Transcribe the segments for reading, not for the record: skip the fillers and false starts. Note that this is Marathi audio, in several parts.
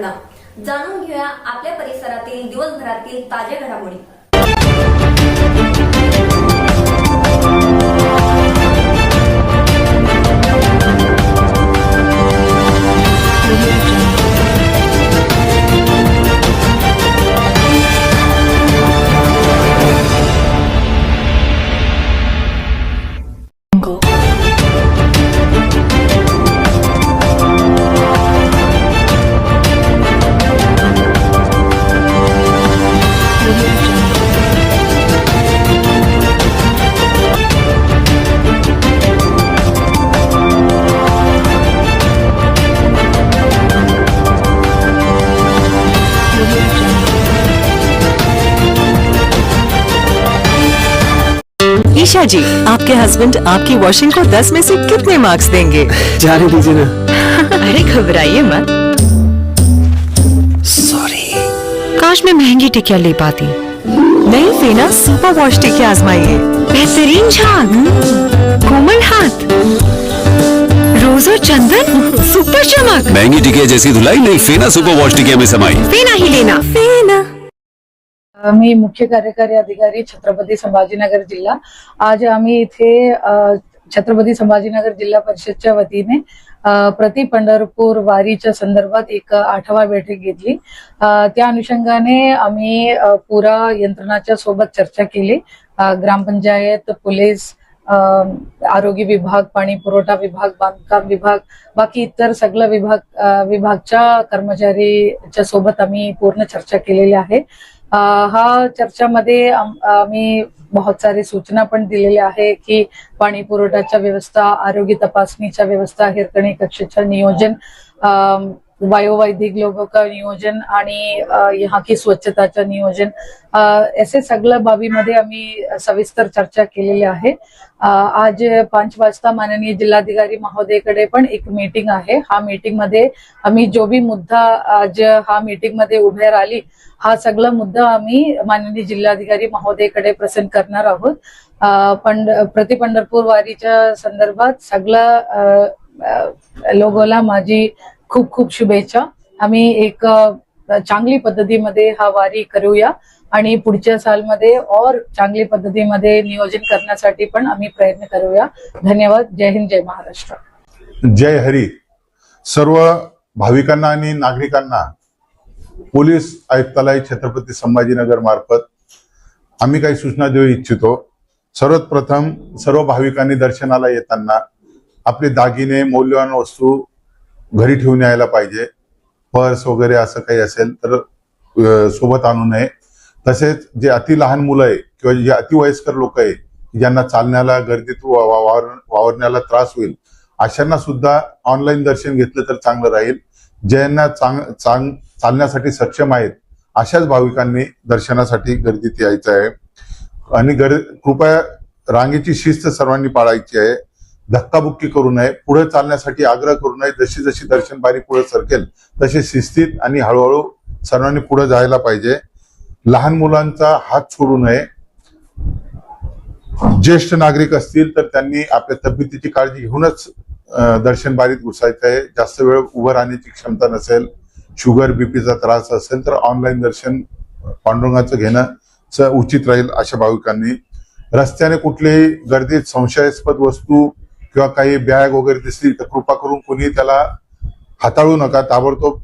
घटना जाणून घेऊया आपल्या परिसरातील दिवसभरातील ताज्या घडामोडी। ईशा जी, आपके हस्बैंड आपकी वॉशिंग को 10 में से कितने मार्क्स देंगे? जाने दीजिए ना। अरे घबराइए मत। सॉरी। काश मैं महंगी टिकिया ले पाती। नहीं फेना सुपर वॉश टिकिया आजमाइए। बेहतरीन झाग, कोमल हाथ, रोज और चंदन, सुपर चमक। महंगी टिकिया जैसी धुलाई नहीं, फेना सुपर वॉश टिकिया में समाई। फेना ही लेना, फेना। मी मुख्य कार्यकारी अधिकारी छत्रपती संभाजीनगर जिल्हा। आज आम्ही इथे छत्रपती संभाजीनगर जिल्हा परिषदच्या वतीने प्रति पंढरपूर वारीच्या संदर्भात एक आढावा बैठक घेतली। त्या अनुषंगाने आम्ही पुरा यंत्रणाच्या सोबत चर्चा केली। ग्रामपंचायत, पोलीस, आरोग्य विभाग, पाणी पुरवठा विभाग, बांधकाम विभाग, बाकी इतर सगळं विभागच्या कर्मचारीच्या सोबत आम्ही पूर्ण चर्चा केलेली आहे। हा चर्चामध्ये आम्ही बहुत सारी सूचना पण दिलेल्या आहे की पाणी पुरवठ्याच्या व्यवस्था, आरोग्य तपासणीच्या व्यवस्था, हिरकणी कक्षाचं नियोजन, वयोवैदिक लोगों का नियोजन आणि यहाँ की स्वच्छताचं नियोजन, असे सगळ्या बाबीमध्ये आम्ही सविस्तर चर्चा केलेली आहे। आज 5 वाजता माननीय जिल्हाधिकारी महोदयकडे पण एक मीटिंग आहे। हा मीटिंग मध्ये आम्ही जो भी मुद्दा आज हा मीटिंग मध्ये उभे राहिली, हा सगळा मुद्दा आम्ही माननीय जिल्हाधिकारी महोदयकडे प्रेझेंट करणार आहोत। प्रति पंढरपूर वारीच्या संदर्भात सगळ्या लोगोला माझी खूप खूप शुभेच्छा। आम्ही एक चांगली पद्धतीमध्ये हा वारी करूया आणि पुढच्या सालमध्ये और चांगली पद्धतीमध्ये नियोजन करण्यासाठी पण आम्ही प्रयत्न करूया। धन्यवाद। जय हिंद, जय महाराष्ट्र। जय हरी। सर्व भाविकांना आणि नागरिकांना पोलीस आयुक्तालय छत्रपती संभाजीनगर मार्फत आम्ही काही सूचना देऊ इच्छितो। सर्वात प्रथम सर्व भाविकांनी दर्शनाला येताना आपले दागिने, मौल्यवान वस्तू घरी ठेवून यायला पाहिजे। पर्स वगैरे असं काही असेल तर सोबत आणू नये। तसेच जे अति लहान मुलं आहे किंवा जे अतिवयस्कर लोक आहे ज्यांना चालण्याला, गर्दीत वावरण्याला त्रास होईल, अशांना सुद्धा ऑनलाईन दर्शन घेतलं तर चांगलं राहील। ज्यांना चालण्यासाठी सक्षम आहेत अशाच भाविकांनी दर्शनासाठी गर्दीत यायचं आहे आणि कृपया रांगेची शिस्त सर्वांनी पाळायची आहे। धक्काबुक्की करू नये, पुढे चालण्यासाठी आग्रह करू नये। जशी जशी दर्शन बारी पुढे सरकेल तसे शिस्तीत आणि हळूहळू सर्वांनी पुढे जायला पाहिजे। लहान मुलांचा हात सोडू नये। ज्येष्ठ नागरिक असतील तर त्यांनी आपल्या तब्येतीची काळजी घेऊनच दर्शन बारीत घुसायचं आहे। जास्त वेळ उभं राहण्याची क्षमता नसेल, शुगर बीपीचा त्रास असेल तर ऑनलाईन दर्शन पांडुरंगाचं घेणं उचित राहील। अशा भाविकांनी रस्त्याने कुठलीही गर्दीत संशयास्पद वस्तू किंवा काही बॅग वगैरे दिसली तर कृपा करून कोणी त्याला हाताळू नका। ताबडतोब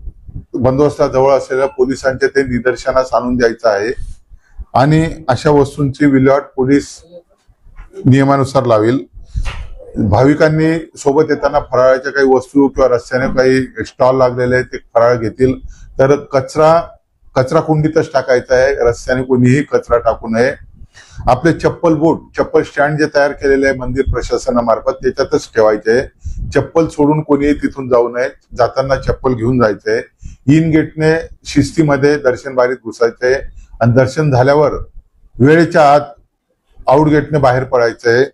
बंदोबस्ताजवळ असलेल्या पोलिसांच्या ते निदर्शनास आणून द्यायचं आहे आणि अशा वस्तूंची विल्हेवाट पोलीस नियमानुसार लावेल। भाविकांनी सोबत येताना फराळाच्या काही वस्तू किंवा रस्त्याने काही स्टॉल लागलेले आहेत ते फराळ घेतील तर कचरा कुंडीतच टाकायचा आहे। रस्त्याने कोणीही कचरा टाकू नये। आपले चप्पल बोट, चप्पल स्टँड जे तयार केलेले आहे मंदिर प्रशासनामार्फत त्याच्यातच ठेवायचे। चप्पल सोडून कोणीही तिथून जाऊ नये। जाताना चप्पल घेऊन जायचंय। इन गेटने शिस्तीमध्ये दर्शन बारीत घुसायचंय आणि दर्शन झाल्यावर वेळेच्या आत आउट गेटने बाहेर पडायचंय।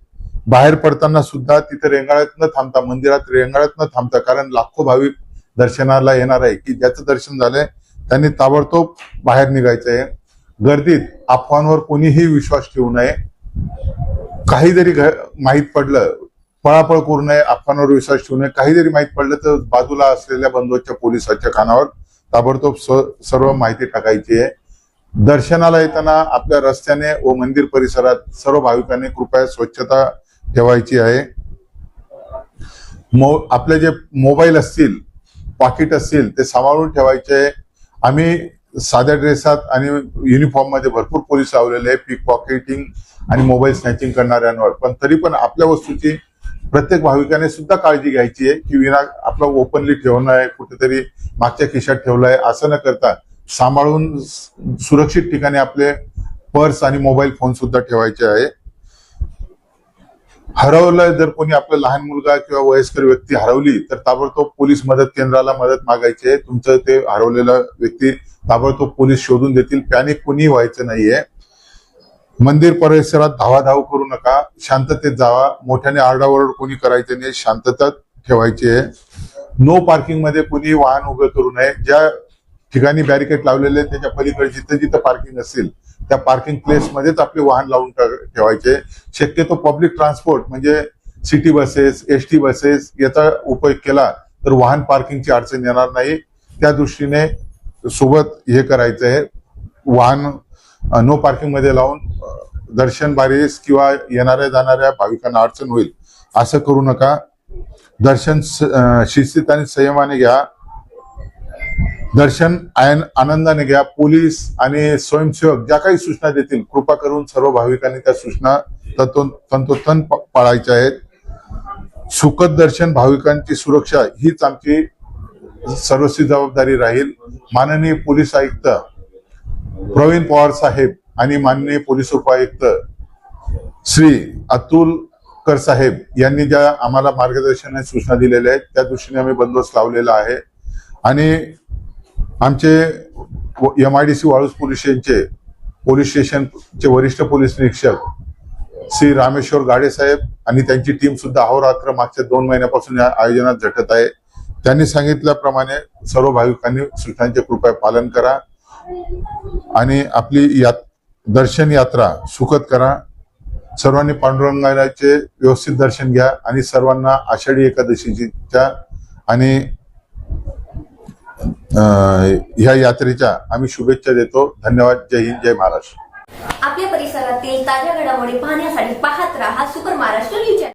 बाहेर पडताना सुद्धा तिथे रेंगाळत न थांबता, मंदिरात रेंगाळत न थांबता, कारण लाखो भाविक दर्शनाला येणार आहे की ज्याचं दर्शन झालंय त्यांनी ताबडतोब बाहेर निघायचंय। गर्दीत अफवांवर कोणीही विश्वास ठेवू नये। काही जरी माहित पडलं, पळापळ करू नये, अफवांवर विश्वास ठेवू नये। काही जरी माहित पडलं तर बाजूला असलेल्या बंदोबस्तच्या पोलिसाच्या कानावर ताबडतोब सर्व माहिती टाकायची आहे. दर्शनाला येताना आपल्या रस्त्याने व मंदिर परिसरात सर्व भाविकांनी कृपया स्वच्छता ठेवायची आहे. आपले जे मोबाईल असतील, पाकिट असतील ते सांभाळून ठेवायचे आहे. आम्ही साध्या ड्रेसात आणि युनिफॉर्म मध्ये भरपूर पोलीस लावलेले आहे पिक पॉकेटिंग आणि मोबाईल स्नॅचिंग करणाऱ्यांवर, पण तरी पण आपल्या वस्तूची प्रत्येक भाविकाने सुद्धा काळजी घ्यायची आहे की विना आपला ओपनली ठेवणं आहे, कुठेतरी मागच्या खिशात ठेवलं आहे असं न करता सांभाळून सुरक्षित ठिकाणी आपले पर्स आणि मोबाईल फोन सुद्धा ठेवायचे आहे. हरवलं जर कोणी आपलं लहान मुलगा किंवा वयस्कर व्यक्ती हरवली तर ताबडतोब पोलीस मदत केंद्राला मदत मागायची आहे. तुमचं ते हरवलेला व्यक्ती ताबडतोब पोलीस शोधून देतील. पॅनिक कोणी व्हायचं नाहीये. मंदिर परिसरात धावाधाव करू नका, शांततेत जावा. मोठ्याने आरडाओरड कोणी करायचं नाही, शांतता ठेवायची आहे. नो पार्किंग मध्ये कोणी वाहन उभं करू नये. ज्या ठिकाणी बॅरिकेड लावलेले त्याच्या पलीकडे जिथे जिथे पार्किंग असेल त्या पार्किंग प्लेस मध्येच आपले वाहन लावून ठेवायचे. शक्यतो पब्लिक ट्रान्सपोर्ट म्हणजे सिटी बसेस, एसटी बसेस याचा उपयोग केला तर वाहन पार्किंगची अडचण येणार नाही. त्या दृष्टीने सोबत हे करायचं आहे. वाहन नो पार्किंग मध्ये लावून दर्शन बारीस किंवा येणाऱ्या जाणाऱ्या भाविकांना अडचण होईल असं करू नका. दर्शन शिस्तीत आणि संयमाने घ्या. दर्शन आनंदाने घ्या. पोलीस आणि स्वयंसेवक ज्या काही सूचना देतील कृपा करून सर्व भाविकांनी त्या सूचना तंतोतंत पाळायच्या आहेत. सुखद दर्शन, भाविकांची सुरक्षा हीच आमची सर्वस्वी जबाबदारी राहील. माननीय पोलीस आयुक्त प्रवीण पवार साहेब आणि माननीय पोलीस उपायुक्त श्री अतुल कर साहेब यांनी ज्या आम्हाला मार्गदर्शन सूचना दिलेल्या आहेत त्या दृष्टीने आम्ही बंदोबस्त लावलेला आहे. आणि आमचे MIDC वाळूज पोलीस स्टेशनचे वरिष्ठ पोलीस निरीक्षक श्री रामेश्वर गाडे साहेब आणि त्यांची टीम सुद्धा अहोरात्र मागच्या 2 महिन्यापासून या आयोजनात झटत आहे. त्यांनी सांगितल्याप्रमाणे सर्व भाविकांनी सूचनांचे कृपया पालन करा आणि आपली दर्शन यात्रा सुखद करा. सर्वांनी पांडुरंगाचे व्यवस्थित दर्शन घ्या आणि सर्वांना आषाढी एकादशीच्या आणि ह्या यात्रेच्या आम्ही शुभेच्छा देतो. धन्यवाद. जय हिंद, जय महाराष्ट्र. आपल्या परिसरातील ताज्या घडामोडी पाहण्यासाठी पाहत राहा सुपर महाराष्ट्र न्यूज चॅनल.